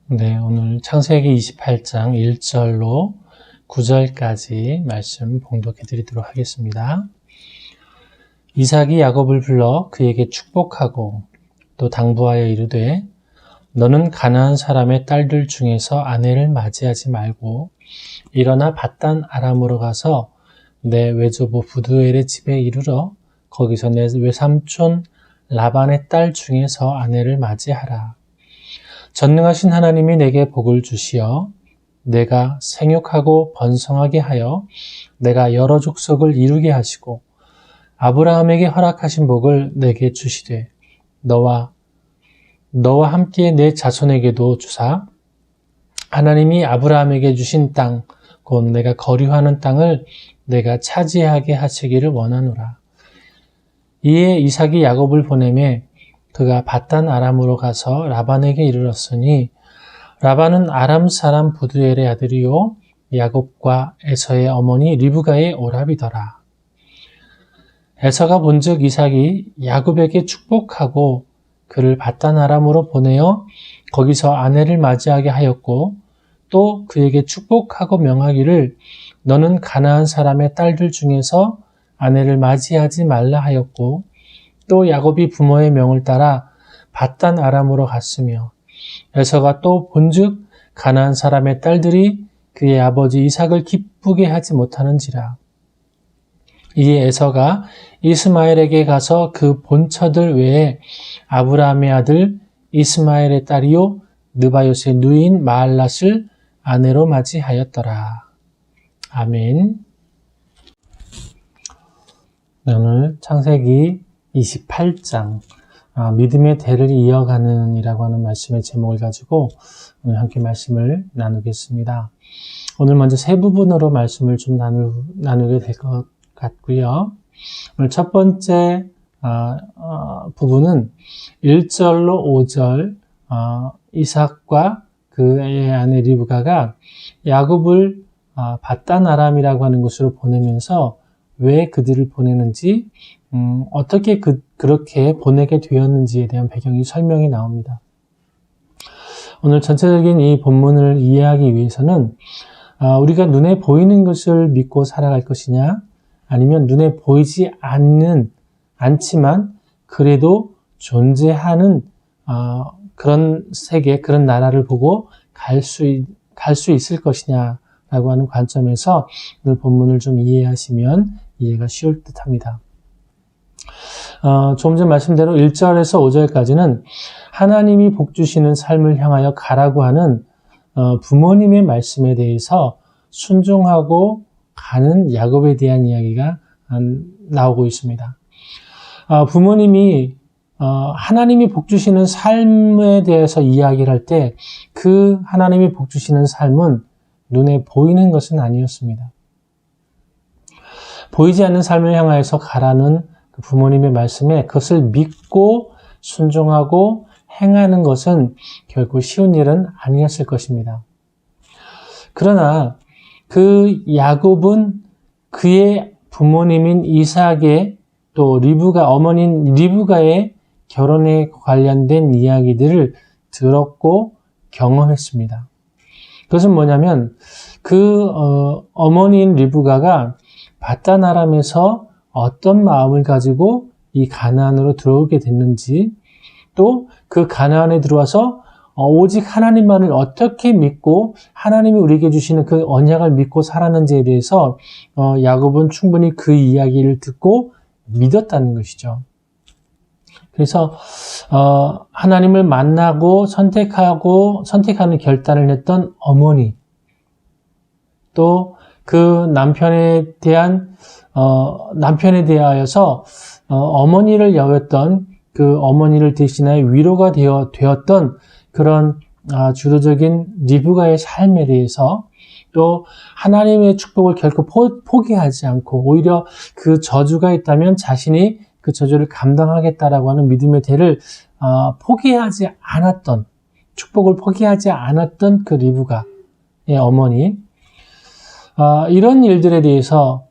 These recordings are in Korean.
네, 오늘 창세기 28장 1절로 9절까지 말씀 봉독해 드리도록 하겠습니다. 이삭이 야곱을 불러 그에게 축복하고 또 당부하여 이르되 너는 가나안 사람의 딸들 중에서 아내를 맞이하지 말고 일어나 밧단 아람으로 가서 내 외조부 부두엘의 집에 이르러 거기서 내 외삼촌 라반의 딸 중에서 아내를 맞이하라. 전능하신 하나님이 내게 복을 주시어 내가 생육하고 번성하게 하여 내가 여러 족속을 이루게 하시고 아브라함에게 허락하신 복을 내게 주시되 너와 함께 내 자손에게도 주사 하나님이 아브라함에게 주신 땅 곧 내가 거류하는 땅을 내가 차지하게 하시기를 원하노라. 이에 이삭이 야곱을 보내매 그가 밧단 아람으로 가서 라반에게 이르렀으니 라반은 아람 사람 부두엘의 아들이요 야곱과 에서의 어머니 리브가의 오라비더라. 에서가 본즉 이삭이 야곱에게 축복하고 그를 밧단 아람으로 보내어 거기서 아내를 맞이하게 하였고 또 그에게 축복하고 명하기를 너는 가나안 사람의 딸들 중에서 아내를 맞이하지 말라 하였고 또 야곱이 부모의 명을 따라 밧단 아람으로 갔으며 에서가 또 본즉 가나안 사람의 딸들이 그의 아버지 이삭을 기쁘게 하지 못하는지라. 이에 에서가 이스마엘에게 가서 그 본처들 외에 아브라함의 아들 이스마엘의 딸이요 느바요스의 누이인 마알랏을 아내로 맞이하였더라. 아멘. 오늘 창세기 28장 믿음의 대를 이어가는 이라고 하는 말씀의 제목을 가지고 오늘 함께 말씀을 나누겠습니다. 오늘 먼저 세 부분으로 말씀을 좀 나누게 될 것 같고요. 오늘 첫 번째 부분은 1절로 5절 이삭과 그의 아내 리브가가 야곱을 밧단 아람이라고 하는 곳으로 보내면서 왜 그들을 보내는지 어떻게 그렇게 보내게 되었는지에 대한 배경이 설명이 나옵니다. 오늘 전체적인 이 본문을 이해하기 위해서는 우리가 눈에 보이는 것을 믿고 살아갈 것이냐 아니면 눈에 보이지 않지만 그래도 존재하는 그런 세계, 그런 나라를 보고 갈 수 있을 것이냐라고 하는 관점에서 오늘 본문을 좀 이해하시면 이해가 쉬울 듯합니다. 조금 전 말씀대로 1절에서 5절까지는 하나님이 복 주시는 삶을 향하여 가라고 하는 부모님의 말씀에 대해서 순종하고 가는 야곱에 대한 이야기가 나오고 있습니다. 부모님이 하나님이 복 주시는 삶에 대해서 이야기를 할 때 그 하나님이 복 주시는 삶은 눈에 보이는 것은 아니었습니다. 보이지 않는 삶을 향하여서 가라는 그 부모님의 말씀에 그것을 믿고 순종하고 행하는 것은 결코 쉬운 일은 아니었을 것입니다. 그러나 그 야곱은 그의 부모님인 이삭의 또 어머니인 리브가의 결혼에 관련된 이야기들을 들었고 경험했습니다. 그것은 뭐냐면 어머니인 리브가가 밧단 아람에서 어떤 마음을 가지고 이 가나안으로 들어오게 됐는지 또 그 가나안에 들어와서 오직 하나님만을 어떻게 믿고 하나님이 우리에게 주시는 그 언약을 믿고 살았는지에 대해서 야곱은 충분히 그 이야기를 듣고 믿었다는 것이죠. 그래서 하나님을 만나고 선택하는 결단을 했던 어머니 또 그 남편에 대하여서 어머니를 여겼던 그 어머니를 대신하여 위로가 되었던 그런 주도적인 리브가의 삶에 대해서 또 하나님의 축복을 결코 포기하지 않고 오히려 그 저주가 있다면 자신이 그 저주를 감당하겠다라고 하는 믿음의 대를 포기하지 않았던 축복을 포기하지 않았던 그 리브가의 어머니 이런 일들에 대해서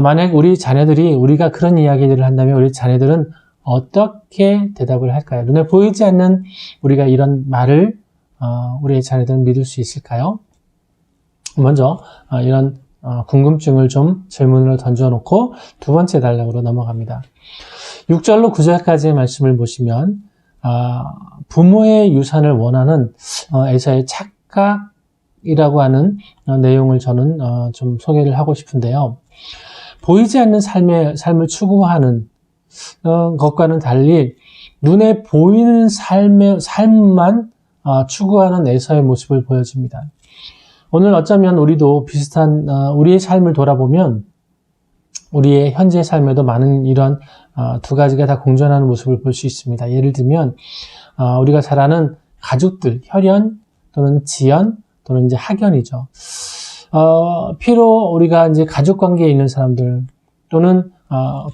만약 우리가 그런 이야기들을 한다면 우리 자녀들은 어떻게 대답을 할까요? 눈에 보이지 않는 우리가 이런 말을 우리의 자녀들은 믿을 수 있을까요? 먼저 이런 궁금증을 좀 질문으로 던져놓고 두 번째 단락으로 넘어갑니다. 6절로 9절까지의 말씀을 보시면 부모의 유산을 원하는 에사의 착각이라고 하는 내용을 저는 좀 소개를 하고 싶은데요. 보이지 않는 삶을 추구하는 것과는 달리 눈에 보이는 삶만 추구하는 에사의 모습을 보여줍니다. 오늘 어쩌면 우리도 비슷한 우리의 삶을 돌아보면 우리의 현재 삶에도 많은 이런 두 가지가 다 공존하는 모습을 볼 수 있습니다. 예를 들면 우리가 잘 아는 가족들, 혈연 또는 지연 또는 이제 학연이죠. 피로 우리가 이제 가족 관계에 있는 사람들 또는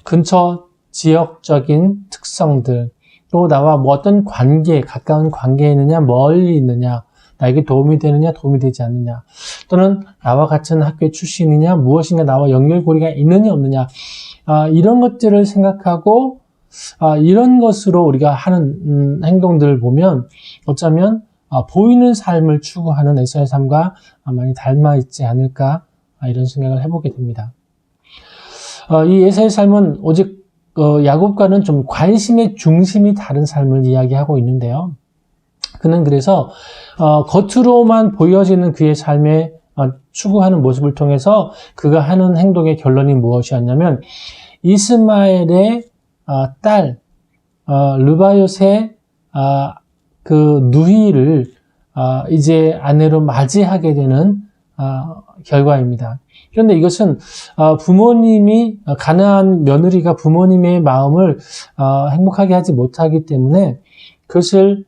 근처 지역적인 특성들 또 나와 뭐 어떤 관계, 가까운 관계에 있느냐, 멀리 있느냐, 나에게 도움이 되느냐, 도움이 되지 않느냐, 또는 나와 같은 학교 출신이냐, 무엇인가 나와 연결고리가 있느냐, 없느냐, 이런 것들을 생각하고, 이런 것으로 우리가 하는 행동들을 보면, 어쩌면, 보이는 삶을 추구하는 에사의 삶과 많이 닮아 있지 않을까, 이런 생각을 해보게 됩니다. 이 에사의 삶은 오직, 야곱과는 좀 관심의 중심이 다른 삶을 이야기하고 있는데요. 그는 그래서 겉으로만 보여지는 그의 삶에 추구하는 모습을 통해서 그가 하는 행동의 결론이 무엇이었냐면 이스마엘의 딸 르바요스의 그 누이를 이제 아내로 맞이하게 되는 결과입니다. 그런데 이것은 부모님이 가난한 며느리가 부모님의 마음을 행복하게 하지 못하기 때문에 그것을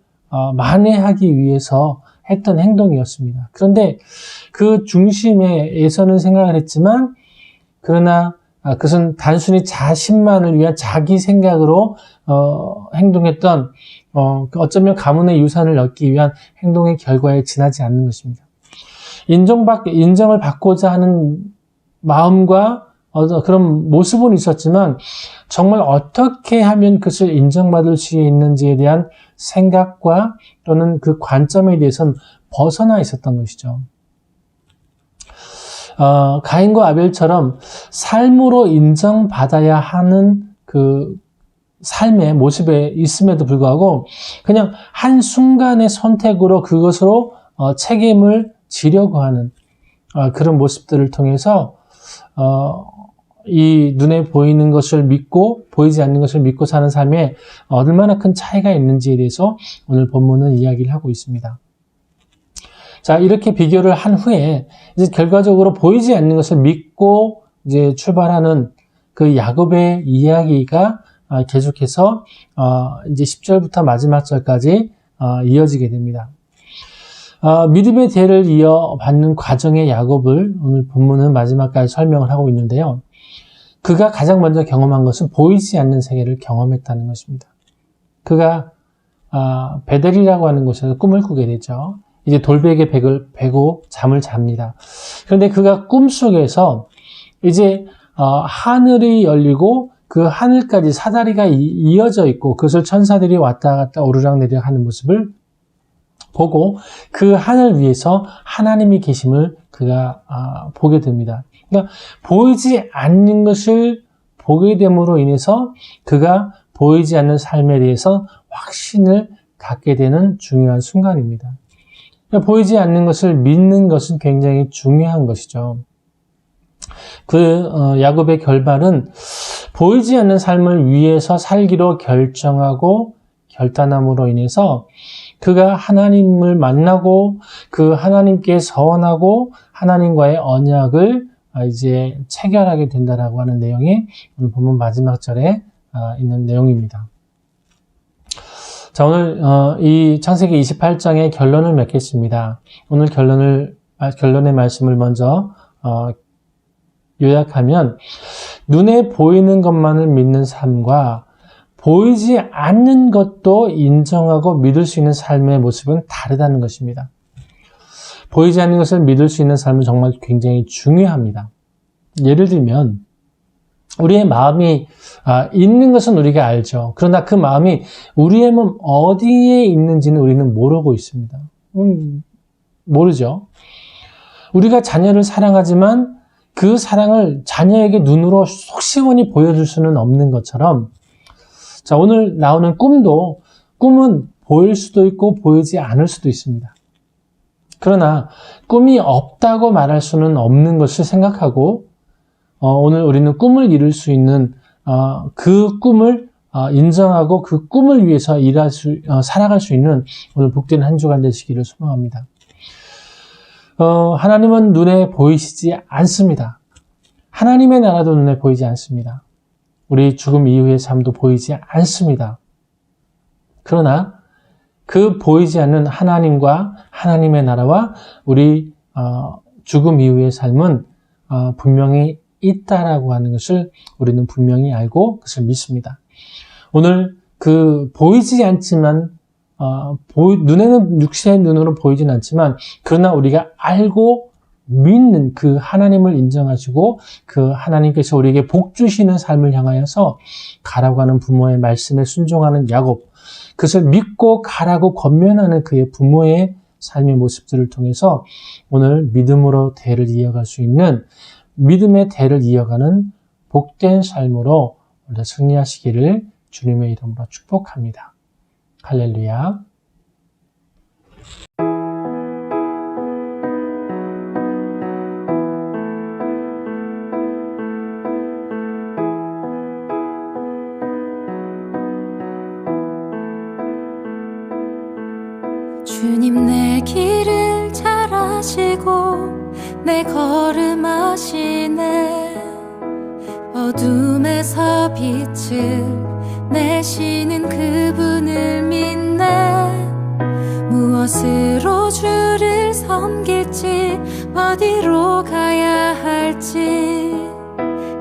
만회하기 위해서 했던 행동이었습니다. 그런데 그 중심에서는 생각을 했지만 그러나 그것은 단순히 자신만을 위한 자기 생각으로 행동했던 어쩌면 가문의 유산을 얻기 위한 행동의 결과에 지나지 않는 것입니다. 인정을 받고자 하는 마음과 그런 모습은 있었지만 정말 어떻게 하면 그것을 인정받을 수 있는지에 대한 생각과 또는 그 관점에 대해서는 벗어나 있었던 것이죠. 가인과 아벨처럼 삶으로 인정받아야 하는 그 삶의 모습에 있음에도 불구하고 그냥 한순간의 선택으로 그것으로 책임을 지려고 하는 그런 모습들을 통해서 이 눈에 보이는 것을 믿고 보이지 않는 것을 믿고 사는 삶에 얼마나 큰 차이가 있는지에 대해서 오늘 본문은 이야기를 하고 있습니다. 자, 이렇게 비교를 한 후에 이제 결과적으로 보이지 않는 것을 믿고 이제 출발하는 그 야곱의 이야기가 계속해서 이제 10절부터 마지막 절까지 이어지게 됩니다. 믿음의 대를 이어받는 과정의 야곱을 오늘 본문은 마지막까지 설명을 하고 있는데요. 그가 가장 먼저 경험한 것은 보이지 않는 세계를 경험했다는 것입니다. 그가 베델이라고 하는 곳에서 꿈을 꾸게 되죠. 이제 돌베개 벽을 베고 잠을 잡니다. 그런데 그가 꿈속에서 이제 하늘이 열리고 그 하늘까지 사다리가 이어져 있고 그것을 천사들이 왔다 갔다 오르락내리락 하는 모습을 보고 그 하늘 위에서 하나님이 계심을 그가 보게 됩니다. 그러니까 보이지 않는 것을 보게 됨으로 인해서 그가 보이지 않는 삶에 대해서 확신을 갖게 되는 중요한 순간입니다. 그러니까 보이지 않는 것을 믿는 것은 굉장히 중요한 것이죠. 야곱의 결말은 보이지 않는 삶을 위해서 살기로 결정하고 결단함으로 인해서 그가 하나님을 만나고 그 하나님께 서원하고 하나님과의 언약을 이제 체결하게 된다라고 하는 내용이 오늘 본문 마지막 절에 있는 내용입니다. 자, 오늘 이 창세기 28장의 결론을 맺겠습니다. 오늘 결론의 말씀을 먼저 요약하면 눈에 보이는 것만을 믿는 삶과 보이지 않는 것도 인정하고 믿을 수 있는 삶의 모습은 다르다는 것입니다. 보이지 않는 것을 믿을 수 있는 삶은 정말 굉장히 중요합니다. 예를 들면 우리의 마음이 있는 것은 우리가 알죠. 그러나 그 마음이 우리의 몸 어디에 있는지는 우리는 모르고 있습니다. 모르죠. 우리가 자녀를 사랑하지만 그 사랑을 자녀에게 눈으로 속 시원히 보여줄 수는 없는 것처럼, 자, 오늘 나오는 꿈은 보일 수도 있고 보이지 않을 수도 있습니다. 그러나 꿈이 없다고 말할 수는 없는 것을 생각하고, 오늘 우리는 꿈을 이룰 수 있는 그 꿈을 인정하고 그 꿈을 위해서 살아갈 수 있는 오늘 복된 한 주간 되시기를 소망합니다. 하나님은 눈에 보이시지 않습니다. 하나님의 나라도 눈에 보이지 않습니다. 우리 죽음 이후의 삶도 보이지 않습니다. 그러나 그 보이지 않는 하나님과 하나님의 나라와 우리 죽음 이후의 삶은 분명히 있다라고 하는 것을 우리는 분명히 알고 그것을 믿습니다. 오늘 그 보이지 않지만 눈에는 육체의 눈으로 보이진 않지만 그러나 우리가 알고 믿는 그 하나님을 인정하시고 그 하나님께서 우리에게 복 주시는 삶을 향하여서 가라고 하는 부모의 말씀에 순종하는 야곱, 그것을 믿고 가라고 권면하는 그의 부모의 삶의 모습들을 통해서 오늘 믿음으로 대를 이어갈 수 있는, 믿음의 대를 이어가는 복된 삶으로 오늘 승리하시기를 주님의 이름으로 축복합니다. 할렐루야. 주님 내 길을 잘 아시고 내 걸음 아시네. 어둠에서 빛을 내시는 그분을 믿네. 무엇으로 주를 섬길지 어디로 가야 할지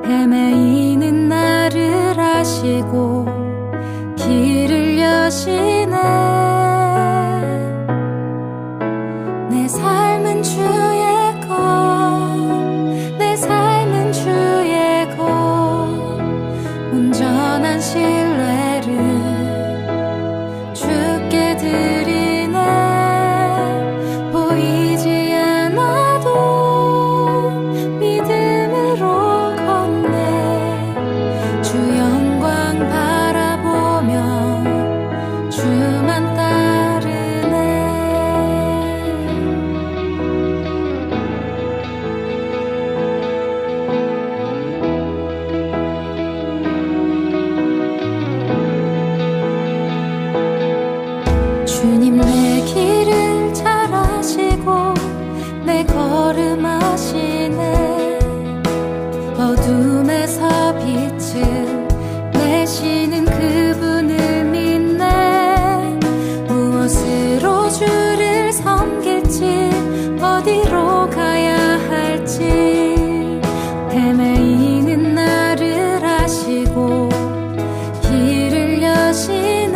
헤매이는 나를 아시고 길을 여시네. 내 삶은 주의 것, 내 삶은 주의 것, 온전한 신뢰를 주께 드리네. 보이지 않아도 믿음으로 걷네. 주 영광 바라보며 주만 따르네. 주님 내 길을 잘 아시고 내 걸음 아시네. 어둠에서 빛을 내시는 그분을 믿네. 무엇으로 주를 섬길지 어디로 가야 할지 헤매이는 나를 아시고 길을 여시네.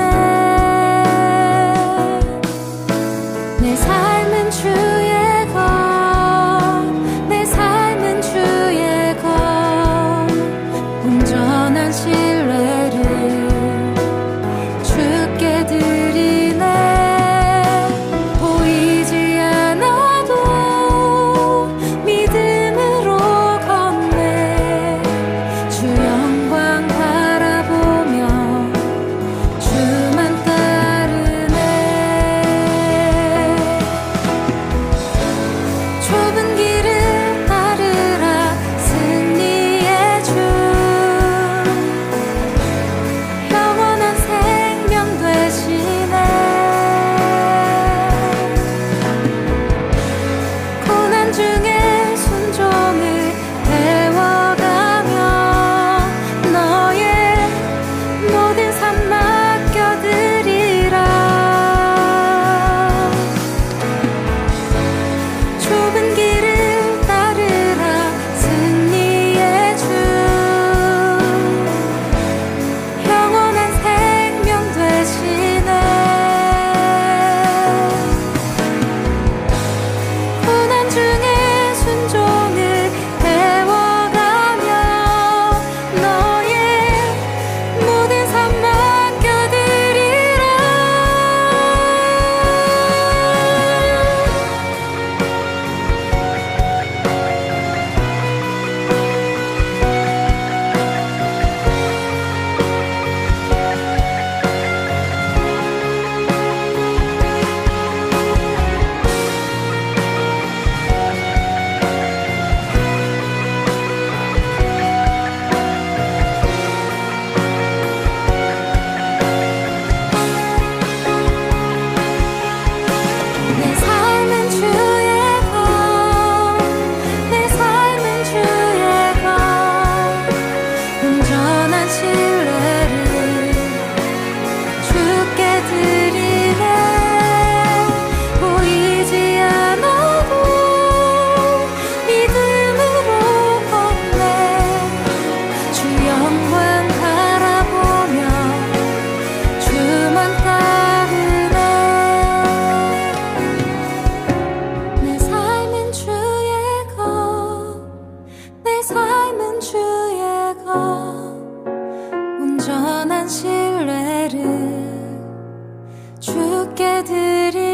주께 드릴